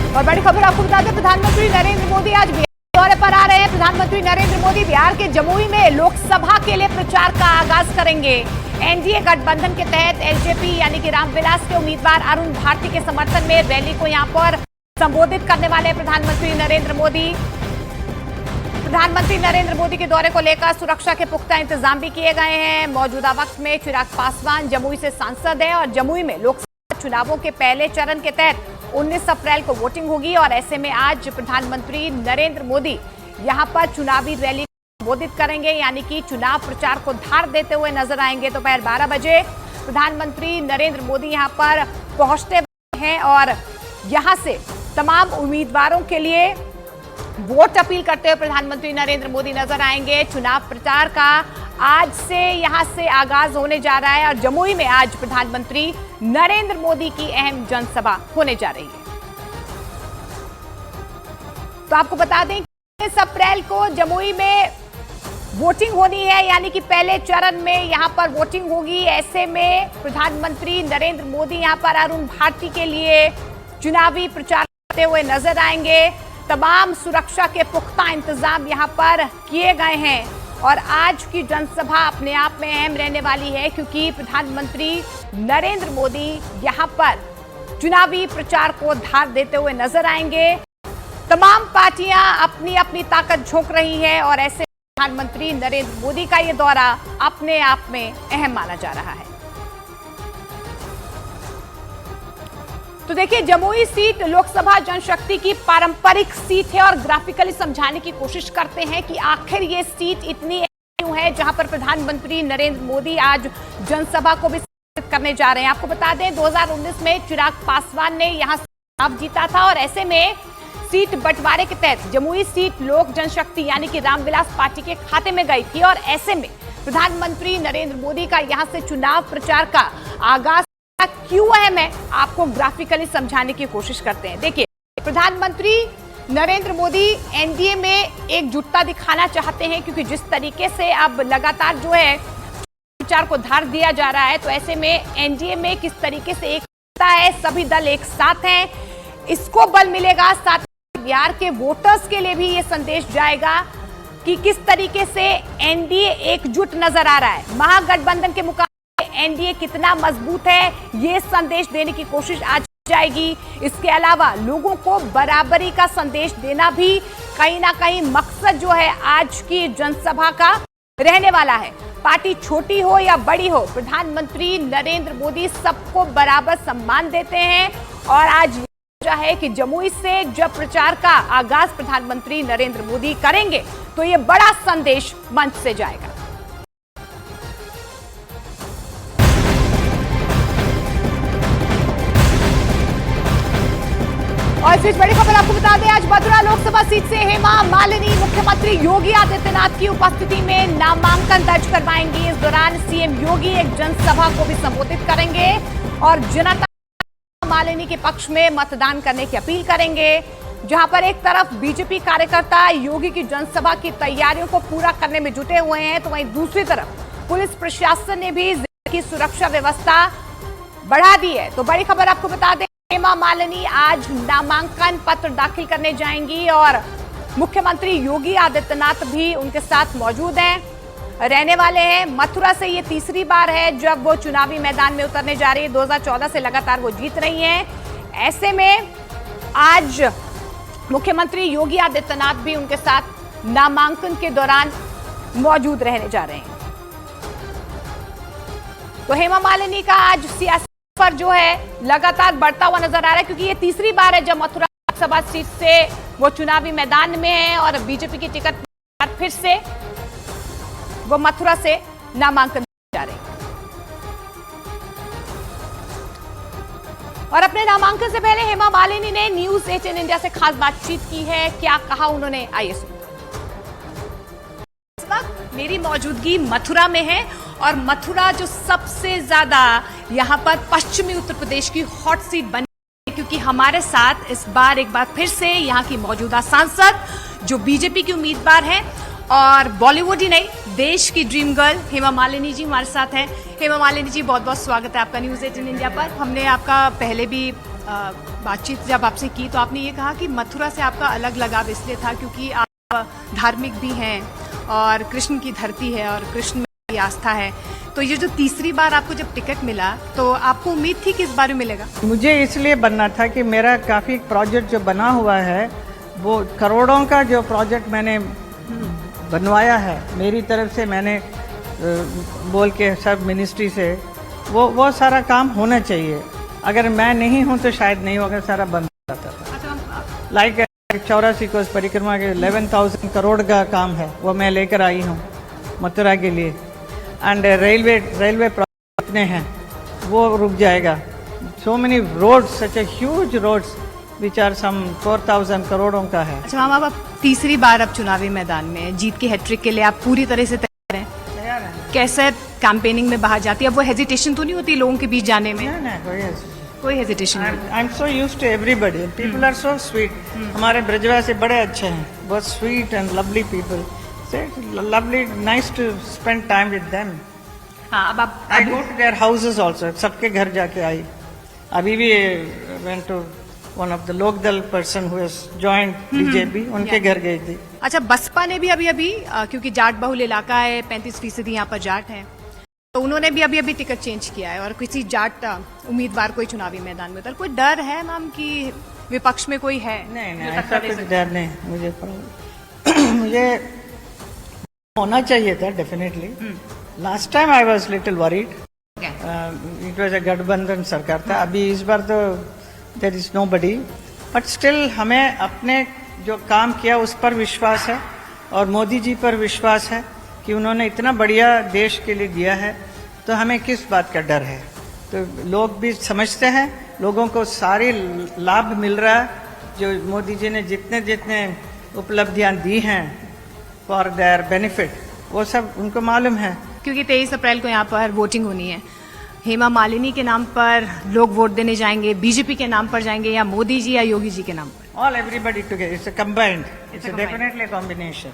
और बड़ी खबर आपको बता दें, प्रधानमंत्री नरेंद्र मोदी आज बिहार दौरे पर आ रहे हैं। प्रधानमंत्री नरेंद्र मोदी बिहार के जमुई में लोकसभा के लिए प्रचार का आगाज करेंगे। एनडीए गठबंधन के तहत एलजेपी यानी कि रामविलास के उम्मीदवार अरुण भारती के समर्थन में रैली को यहां पर संबोधित करने वाले प्रधानमंत्री नरेंद्र मोदी। प्रधानमंत्री नरेंद्र मोदी के दौरे को लेकर सुरक्षा के पुख्ता इंतजाम भी किए गए हैं। मौजूदा वक्त में चिराग पासवान जमुई से सांसद हैं और जमुई में लोकसभा चुनावों के पहले चरण के तहत 19 अप्रैल को वोटिंग होगी और ऐसे में आज प्रधानमंत्री नरेंद्र मोदी यहां पर चुनावी रैली को संबोधित करेंगे, यानी कि चुनाव प्रचार को धार देते हुए नजर आएंगे। दोपहर 12 बजे प्रधानमंत्री नरेंद्र मोदी यहां पर पहुंचते हैं और यहां से तमाम उम्मीदवारों के लिए वोट अपील करते हुए प्रधानमंत्री नरेंद्र मोदी नजर आएंगे। चुनाव प्रचार का आज से यहां से आगाज होने जा रहा है और जमुई में आज प्रधानमंत्री नरेंद्र मोदी की अहम जनसभा होने जा रही है। तो आपको बता दें कि 20 अप्रैल को जमुई में वोटिंग होनी है, यानी कि पहले चरण में यहां पर वोटिंग होगी। ऐसे में प्रधानमंत्री नरेंद्र मोदी यहां पर अरुण भारती के लिए चुनावी प्रचार करते हुए नजर आएंगे। तमाम सुरक्षा के पुख्ता इंतजाम यहां पर किए गए हैं और आज की जनसभा अपने आप में अहम रहने वाली है, क्योंकि प्रधानमंत्री नरेंद्र मोदी यहां पर चुनावी प्रचार को धार देते हुए नजर आएंगे। तमाम पार्टियां अपनी अपनी ताकत झोंक रही है और ऐसे प्रधानमंत्री नरेंद्र मोदी का ये दौरा अपने आप में अहम माना जा रहा है। तो देखिए, जमुई सीट लोकसभा जनशक्ति की पारंपरिक सीट है और ग्राफिकली समझाने की कोशिश करते हैं कि आखिर ये सीट इतनी क्यों है जहां पर प्रधानमंत्री नरेंद्र मोदी आज जनसभा को भी संबोधित करने जा रहे हैं। आपको बता दें 2019 में चिराग पासवान ने यहां चुनाव जीता था और ऐसे में सीट बंटवारे के तहत जमुई सीट लोक जनशक्ति यानी कि रामविलास पार्टी के खाते में गई थी और ऐसे में प्रधानमंत्री नरेंद्र मोदी का यहां से चुनाव प्रचार का आगाज क्यों अहम है, आपको ग्राफिकली समझाने की कोशिश करते हैं। देखिए, प्रधानमंत्री नरेंद्र मोदी एनडीए में एकजुटता दिखाना चाहते हैं, क्योंकि जिस तरीके से अब लगातार जो है प्रचार को धार दिया जा रहा है, तो ऐसे में एनडीए में किस तरीके से एकता है, सभी दल एक साथ हैं, इसको बल मिलेगा। साथ ही बिहार के वोटर्स के लिए भी ये संदेश जाएगा कि किस तरीके से एनडीए एकजुट नजर आ रहा है। महागठबंधन के मुकाबले एनडीए कितना मजबूत है, ये संदेश देने की कोशिश आज की जाएगी। इसके अलावा लोगों को बराबरी का संदेश देना भी कहीं ना कहीं मकसद जो है आज की जनसभा का रहने वाला है। पार्टी छोटी हो या बड़ी हो, प्रधानमंत्री नरेंद्र मोदी सबको बराबर सम्मान देते हैं और आज वजह है कि जमुई से जब प्रचार का आगाज प्रधानमंत्री नरेंद्र मोदी करेंगे तो ये बड़ा संदेश मंच से जाएगा। और फिर बड़ी खबर आपको बता दें, आज मथुरा लोकसभा सीट से हेमा मालिनी मुख्यमंत्री योगी आदित्यनाथ की उपस्थिति में नामांकन दर्ज करवाएंगी। इस दौरान सीएम योगी एक जनसभा को भी संबोधित करेंगे और जनता मालिनी के पक्ष में मतदान करने की अपील करेंगे। जहां पर एक तरफ बीजेपी कार्यकर्ता योगी की जनसभा की तैयारियों को पूरा करने में जुटे हुए हैं, तो वहीं दूसरी तरफ पुलिस प्रशासन ने भी जिले की सुरक्षा व्यवस्था बढ़ा दी है। तो बड़ी खबर आपको बता दें, हेमा मालिनी आज नामांकन पत्र दाखिल करने जाएंगी और मुख्यमंत्री योगी आदित्यनाथ भी उनके साथ मौजूद हैं, रहने वाले हैं। मथुरा से ये तीसरी बार है जब वो चुनावी मैदान में उतरने जा रही है। 2014 से लगातार वो जीत रही हैं। ऐसे में आज मुख्यमंत्री योगी आदित्यनाथ भी उनके साथ नामांकन के दौरान मौजूद रहने जा रहे हैं। तो हेमा मालिनी का आज सियासी पर जो है लगातार बढ़ता हुआ नजर आ रहा है, क्योंकि ये तीसरी बार है जब मथुरा लोकसभा सीट से वो चुनावी मैदान में है और बीजेपी की टिकट पर फिर से वो मथुरा से नामांकन जा रहे हैं। और अपने नामांकन से पहले हेमा मालिनी ने न्यूज 18 इंडिया से खास बातचीत की है। क्या कहा उन्होंने, आइए सुनिए। इस वक्त मेरी मौजूदगी मथुरा में है और मथुरा जो सबसे ज्यादा यहाँ पर पश्चिमी उत्तर प्रदेश की हॉट सीट बनी है, क्योंकि हमारे साथ इस बार एक बार फिर से यहाँ की मौजूदा सांसद जो बीजेपी की उम्मीदवार हैं और बॉलीवुड ही नहीं देश की ड्रीम गर्ल हेमा मालिनी जी हमारे साथ हैं। हेमा मालिनी जी, बहुत बहुत स्वागत है आपका न्यूज़ 18 इंडिया पर। हमने आपका पहले भी बातचीत जब आपसे की तो आपने ये कहा कि मथुरा से आपका अलग लगाव इसलिए था क्योंकि आप धार्मिक भी हैं और कृष्ण की धरती है और कृष्ण में भी आस्था है। तो ये जो तीसरी बार आपको जब टिकट मिला तो आपको उम्मीद थी कि इस बार मिलेगा? मुझे इसलिए बनना था कि मेरा काफ़ी प्रोजेक्ट जो बना हुआ है वो करोड़ों का जो प्रोजेक्ट मैंने बनवाया है मेरी तरफ से, मैंने बोल के सब मिनिस्ट्री से वो सारा काम होना चाहिए। अगर मैं नहीं हूँ तो शायद नहीं होगा, सारा बंद हो जाता था। लाइक 84 कोस परिक्रमा के 11,000 करोड़ का काम है, वो मैं लेकर आई हूँ मथुरा के लिए। एंड रेलवे प्रोजेक्ट इतने हैं वो रुक जाएगा। So many roads, such a huge roads which are some 4,000 करोड़ों का है। अच्छा मैम, अब तीसरी बार अब चुनावी मैदान में जीत की हैट्रिक के लिए आप पूरी तरह से तैयार हैं? कैसे कैंपेनिंग में बाहर जाती है? अब वो हेजिटेशन तो नहीं होती लोगों के बीच जाने में? कोई हेजिटेशन नहीं। I am so used to everybody, people are so sweet. हमारे ब्रजवासी बड़े अच्छे हैं, बहुत sweet and lovely people, lovely, nice to spend time with them. हाँ, अब आप I go to their houses also, सबके घर जाके आई। अभी भी went to one of the Lokdal person who has joined BJP, उनके घर गई थी। अच्छा, बसपा ने भी अभी क्योंकि जाट बहुल इलाका है, 35% यहाँ पर जाट है, तो उन्होंने भी अभी टिकट चेंज किया है और किसी जाट उम्मीदवार कोई चुनावी मैदान में उतर। कोई डर है मैम कि विपक्ष में कोई है? नहीं, ऐसा कुछ डर नहीं मुझे। मुझे होना चाहिए था definitely. Last time I was little worried, it was a गठबंधन सरकार था। अभी इस बार तो there is nobody, but still हमें अपने जो काम किया उस पर विश्वास है और मोदी जी पर विश्वास है कि उन्होंने इतना बढ़िया देश के लिए दिया है, तो हमें किस बात का डर है। तो लोग भी समझते हैं, लोगों को सारी लाभ मिल रहा है। जो मोदी जी ने जितने जितने उपलब्धियां दी हैं फॉर देयर बेनिफिट, वो सब उनको मालूम है। क्योंकि 23 अप्रैल को यहाँ पर वोटिंग होनी है, हेमा मालिनी के नाम पर लोग वोट देने जाएंगे, बीजेपी के नाम पर जाएंगे या मोदी जी या योगी जी के नाम पर? All everybody together. It's a combined. It's a definitely a combination.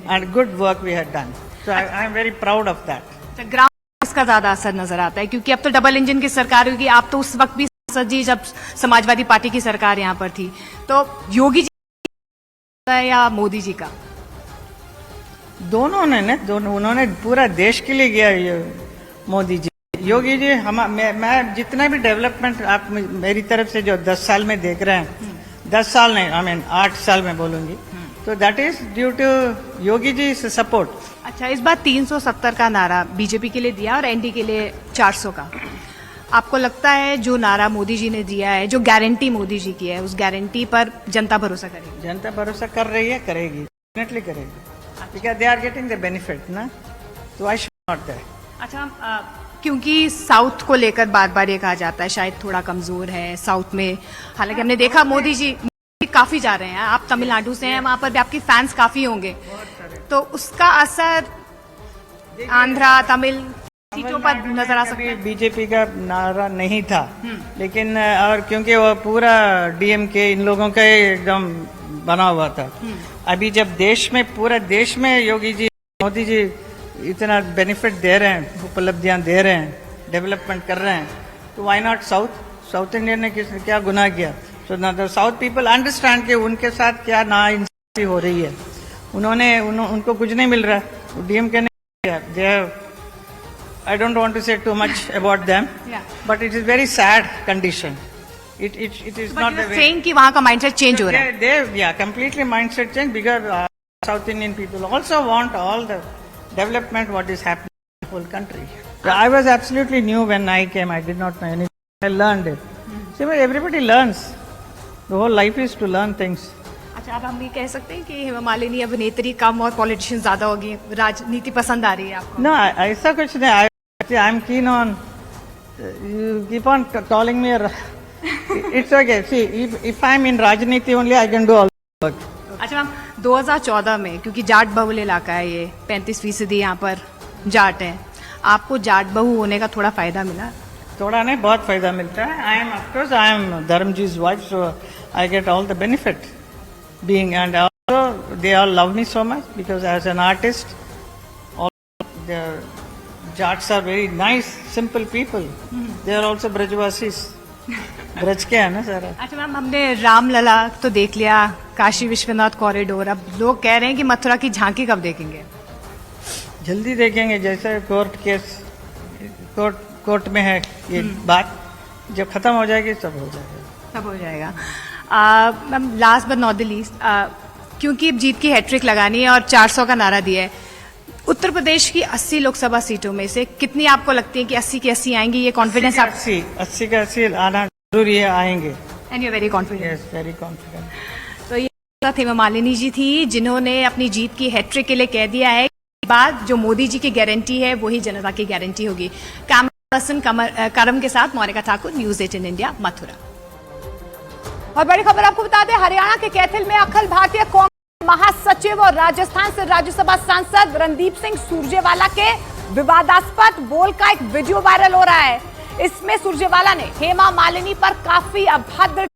And good work we had done. So I am very proud of that. तो ग्राउंड इसका ज्यादा असर नजर आता है क्योंकि अब तो डबल इंजन की सरकार होगी। आप तो उस वक्त भी सांसद जी जब समाजवादी पार्टी की सरकार यहाँ पर थी, तो योगी जी का या मोदी जी का? दोनों ने दोनों, उन्होंने पूरा देश के लिए किया ये मोदी जी। योगी जी मैं जितना भी डेवलपमेंट आप मेरी तरफ से जो 10 साल में देख रहे हैं, 10 साल नहीं, आई मीन 8 साल में बोलूंगी, तो that is due to Yogi ji support. अच्छा, इस बार 370 का नारा बीजेपी के लिए दिया और एनडी के लिए 400 का। आपको लगता है जो नारा मोदी जी ने दिया है, जो गारंटी मोदी जी की है, उस गारंटी पर जनता भरोसा करेगी? जनता भरोसा कर रही है, करेगी, डेफिनेटली करेगी, because they are getting the benefit ना, तो आई शुड नॉट दैट। अच्छा, क्योंकि साउथ को लेकर बार बार ये कहा जाता है शायद थोड़ा कमजोर है साउथ में, हालांकि हमने देखा मोदी जी काफी जा रहे हैं। आप तमिलनाडु से हैं, वहां पर भी आपके फैंस काफी होंगे, तो उसका असर आंध्रा तमिल सीटों पर नजर आ सकता है? बीजेपी का नारा नहीं था, लेकिन और क्योंकि वो पूरा डीएमके इन लोगों का एकदम बना हुआ था। अभी जब देश में, पूरा देश में योगी जी मोदी जी इतना बेनिफिट दे रहे हैं, उपलब्धियां दे रहे हैं, डेवलपमेंट कर रहे हैं, तो व्हाई नॉट साउथ इंडियन ने क्या गुनाह किया? सो ना द साउथ पीपल अंडरस्टैंड कि उनके साथ क्या नाइंसाफी हो रही है। उनको कुछ नहीं मिल रहा है, डीएमके ने किया। दे आई डोंट वांट टू से too much about them, but it is very sad condition. It is not the way. Saying कि वहाँ का mindset change हो रहा है? They completely mindset change because South Indian people also want all the development what is happening in the whole country. I was absolutely new when I came. I did not know anything. I learned it. See, everybody learns. The whole life is to learn things. अच्छा, अब हम ये कह सकते हैं कि हेमा मालिनी अभिनेत्री कम और पॉलिटिशियन ज्यादा होगी, राजनीति पसंद आ रही है आपको? No, ऐसा कुछ नहीं. I'm keen on. You keep on calling me. It's okay. See, if I'm in Rajniti only, I can do all the work. अच्छा मैम, 2014 में क्योंकि जाट बहुल इलाका है ये, 35% यहाँ पर जाट है, आपको जाट बहु होने का थोड़ा फायदा मिला? थोड़ा नहीं, बहुत फायदा मिलता है। I am Dharamji's wife, so I get all the benefit being, and also they all love me so much because as an artist, all the Jats are very nice, simple people. They are also Brajvasis. Braj के है ना सारा। अच्छा ma'am, हमने रामलला तो देख लिया, Kashi Vishwanath corridor, अब लोग कह रहे हैं कि मथुरा की झांकी कब देखेंगे? जल्दी देखेंगे, जैसे कोर्ट में है ये बात, जब खत्म हो जाएगी सब हो जाएगा। सब हो जाएगा। Ma'am last but not the least, क्योंकि अब जीत की हैट्रिक लगानी है और 400 का नारा दिया है, उत्तर प्रदेश की 80 लोकसभा सीटों में से कितनी आपको लगती है कि 80 की 80 आएंगी? ये कॉन्फिडेंस आप 80 का 80 आना जरूरी है, आएंगे। And you very confident? Yes, very confident. तो ये हेमा मालिनी जी थी, जिन्होंने अपनी जीत की हैट्रिक के लिए कह दिया है कि बात जो मोदी जी की गारंटी है वही जनता की गारंटी होगी। कैमरा पर्सन करम के साथ मोनिका ठाकुर, न्यूज 18 इंडिया, मथुरा। और बड़ी खबर आपको बता दें, हरियाणा के कैथल में अखिल भारतीय कांग्रेस महासचिव और राजस्थान से राज्यसभा सांसद रणदीप सिंह सुरजेवाला के विवादास्पद बोल का एक वीडियो वायरल हो रहा है। इसमें सुरजेवाला ने हेमा मालिनी पर काफी अभद्र